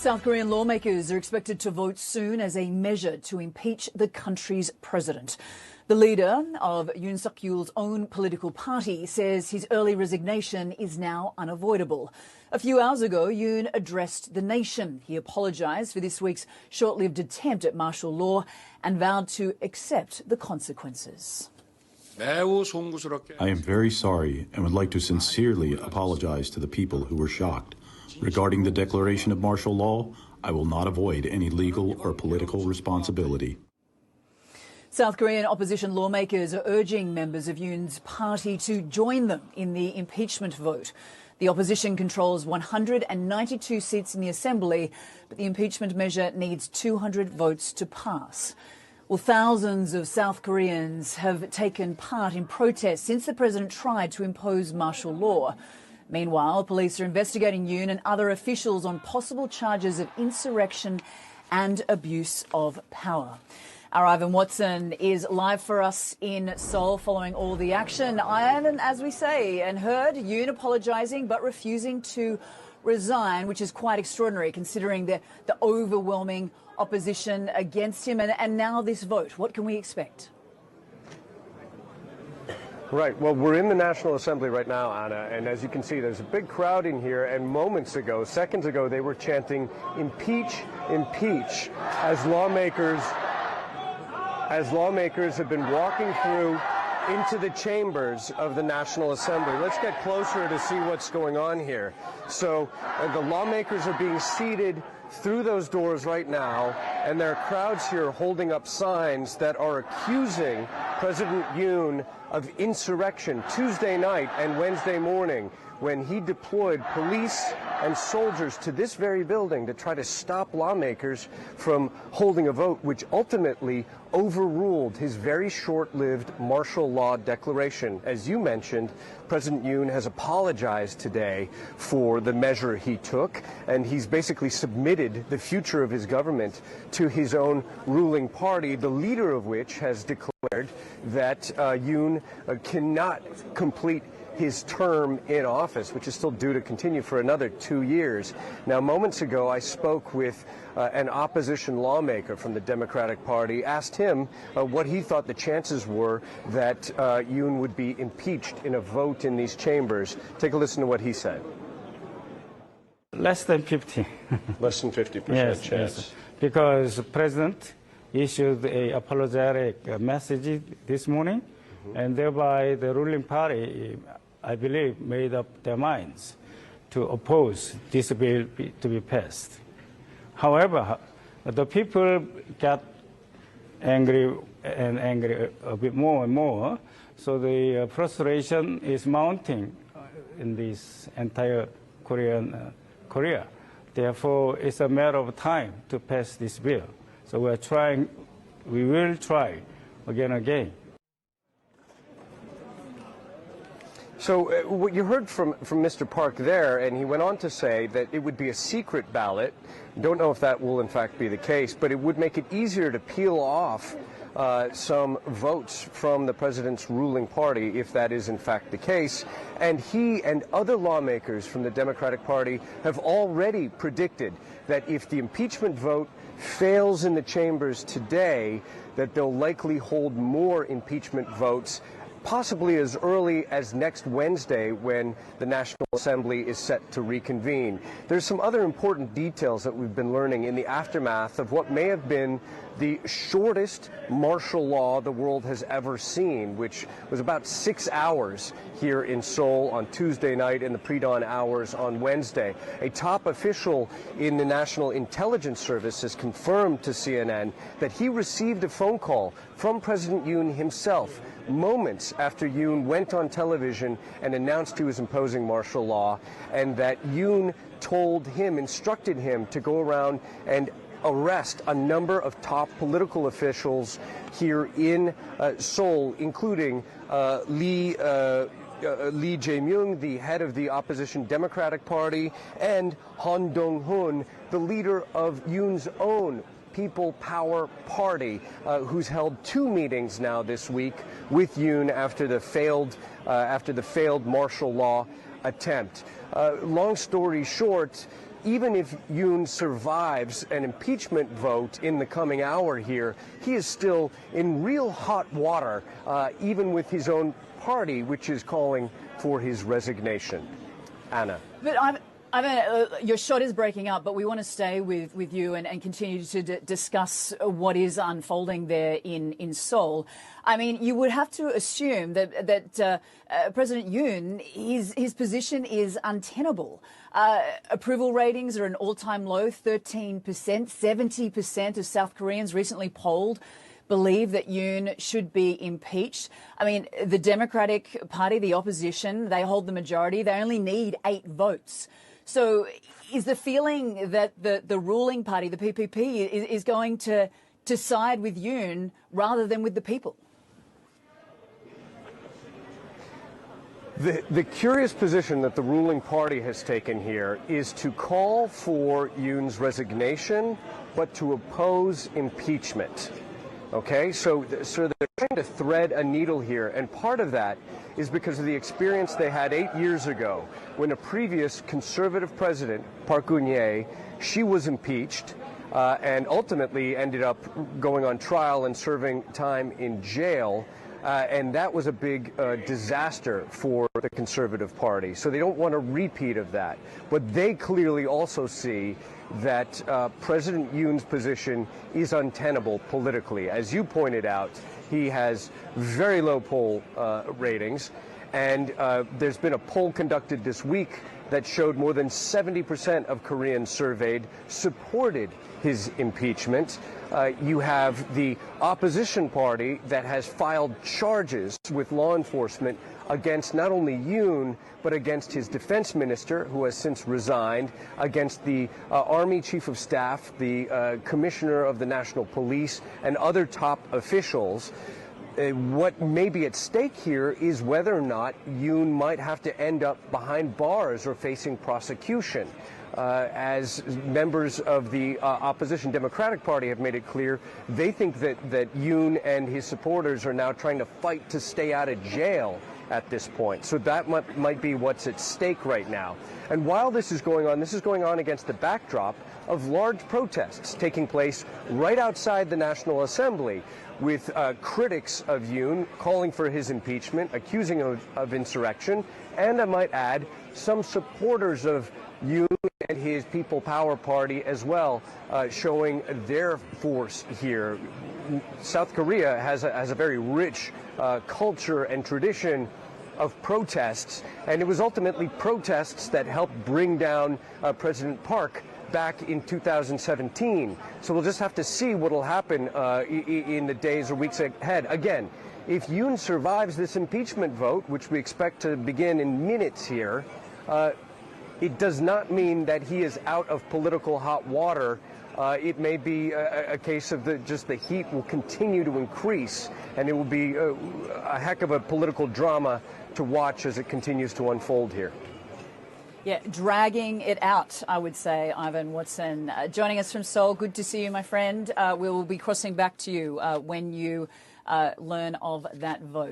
South Korean lawmakers are expected to vote soon as a measure to impeach the country's president. The leader of 윤석열's own political party says his early resignation is now unavoidable. A few hours ago, Yoon addressed the nation. He apologised for this week's short-lived attempt at martial law and vowed to accept the consequences. I am very sorry and would like to sincerely apologize to the people who were shocked. Regarding the declaration of martial law, I will not avoid any legal or political responsibility. South Korean opposition lawmakers are urging members of Yoon's party to join them in the impeachment vote. The opposition controls 192 seats in the Assembly, but the impeachment measure needs 200 votes to pass. Well, thousands of South Koreans have taken part in protests since the president tried to impose martial law. Meanwhile, police are investigating Yoon and other officials on possible charges of insurrection and abuse of power. Our Ivan Watson is live for us in Seoul following all the action. Ivan, as we say and heard, Yoon apologising but refusing to resign, which is quite extraordinary considering the overwhelming opposition against him. And now this vote. What can we expect? Right. Well, we're in the National Assembly right now, Anna, and as you can see, there's a big crowd in here, and moments ago, seconds ago, they were chanting, "Impeach, impeach," as lawmakers have been walking through into the chambers of the National Assembly. Let's get closer to see what's going on here. So the lawmakers are being seated through those doors right now, and there are crowds here holding up signs that are accusing President Yoon of insurrection Tuesday night and Wednesday morning when he deployed police and soldiers to this very building to try to stop lawmakers from holding a vote, which ultimately overruled his very short-lived martial law declaration. As you mentioned, President Yoon has apologized today for the measure he took, and he's basically submitted the future of his government to his own ruling party, the leader of which has declared that Yoon cannot complete his term in office, which is still due to continue for another 2 years. Now, moments ago, I spoke with an opposition lawmaker from the Democratic Party, asked him what he thought the chances were that Yoon would be impeached in a vote in these chambers. Take a listen to what he said. Less than 50. Less than 50% yes, chance. Yes. Because the president issued a apologetic message this morning, and thereby the ruling party, I believe, made up their minds to oppose this bill to be passed. However, the people got angry a bit more and more, so the frustration is mounting in this entire Korea. Therefore, it's a matter of time to pass this bill. So we will try again and again. So what you heard from Mr. Park there, and he went on to say that it would be a secret ballot. Don't know if that will in fact be the case, but it would make it easier to peel off some votes from the president's ruling party if that is in fact the case. And he and other lawmakers from the Democratic Party have already predicted that if the impeachment vote fails in the chambers today, that they'll likely hold more impeachment votes, possibly as early as next Wednesday when the National Assembly is set to reconvene. There's some other important details that we've been learning in the aftermath of what may have been the shortest martial law the world has ever seen, which was about 6 hours here in Seoul on Tuesday night and the pre-dawn hours on Wednesday. A top official in the National Intelligence Service has confirmed to CNN that he received a phone call from President Yoon himself moments after Yoon went on television and announced he was imposing martial law, and that Yoon instructed him to go around and arrest a number of top political officials here in Seoul, including Lee Jae-myung, the head of the opposition Democratic Party, and Han Dong-hun, the leader of Yoon's own People Power Party, who's held 2 meetings now this week with Yoon after the failed martial law attempt. Long story short, even if Yoon survives an impeachment vote in the coming hour here, he is still in real hot water, even with his own party, which is calling for his resignation. Anna. But your shot is breaking up, but we want to stay with you and continue to discuss what is unfolding there in Seoul. I mean, you would have to assume that President Yoon, his position is untenable. Approval ratings are an all-time low, 13%. 70% of South Koreans recently polled believe that Yoon should be impeached. I mean, the Democratic Party, the opposition, they hold the majority. They only need 8 votes. So is the feeling that the ruling party, the PPP, is going to side with Yoon rather than with the people? The curious position that the ruling party has taken here is to call for Yoon's resignation, but to oppose impeachment. Okay, so they're trying to thread a needle here, and part of that is because of the experience they had 8 years ago when a previous conservative president, Park Geun-hye, she was impeached and ultimately ended up going on trial and serving time in jail. And that was a big disaster for the Conservative Party. So they don't want a repeat of that. But they clearly also see that President Yoon's position is untenable politically. As you pointed out, he has very low poll ratings. And there's been a poll conducted this week that showed more than 70% of Koreans surveyed supported his impeachment. You have the opposition party that has filed charges with law enforcement against not only Yoon, but against his defense minister, who has since resigned, against the Army Chief of Staff, the Commissioner of the National Police, and other top officials. What may be at stake here is whether or not Yoon might have to end up behind bars or facing prosecution. As members of the opposition Democratic Party have made it clear, they think that Yoon and his supporters are now trying to fight to stay out of jail at this point. So that might be what's at stake right now. And while this is going on against the backdrop of large protests taking place right outside the National Assembly, with critics of Yoon calling for his impeachment, accusing him of insurrection, and I might add, some supporters of Yoon and his People Power Party as well, showing their force here. South Korea has a very rich culture and tradition of protests, and it was ultimately protests that helped bring down President Park back in 2017. So we'll just have to see what will happen in the days or weeks ahead. Again, if Yoon survives this impeachment vote, which we expect to begin in minutes here, it does not mean that he is out of political hot water. It may be a case of just the heat will continue to increase, and it will be a heck of a political drama to watch as it continues to unfold here. Yeah, dragging it out, I would say, Ivan Watson. Joining us from Seoul, good to see you, my friend. We will be crossing back to you when you learn of that vote.